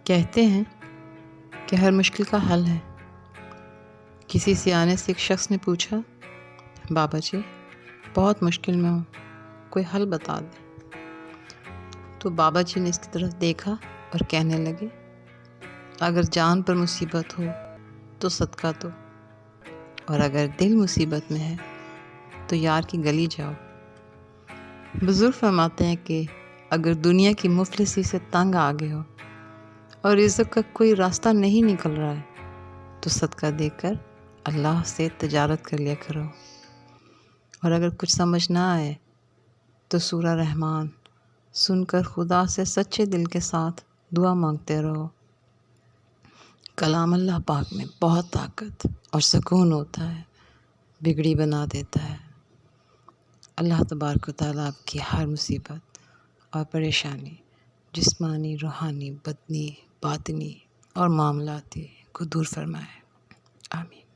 کہتے ہیں کہ ہر مشکل کا حل ہے۔ کسی سیانے سے ایک شخص نے پوچھا، بابا جی بہت مشکل میں ہوں، کوئی حل بتا دیں۔ تو بابا جی نے اس کی طرف دیکھا اور کہنے لگے، اگر جان پر مصیبت ہو تو صدقہ دو، اور اگر دل مصیبت میں ہے تو یار کی گلی جاؤ۔ بزرگ فرماتے ہیں کہ اگر دنیا کی مفلسی سے تنگ آ گئے ہو اور رزق کا کوئی راستہ نہیں نکل رہا ہے تو صدقہ دے کر اللہ سے تجارت کر لیا کرو، اور اگر کچھ سمجھ نہ آئے تو سورہ رحمان سن کر خدا سے سچے دل کے ساتھ دعا مانگتے رہو۔ کلام اللہ پاک میں بہت طاقت اور سکون ہوتا ہے، بگڑی بنا دیتا ہے۔ اللہ تبارک و تعالیٰ آپ کی ہر مصیبت اور پریشانی، جسمانی، روحانی، بدنی، باطنی اور معاملاتی کو دور فرمائے۔ آمین۔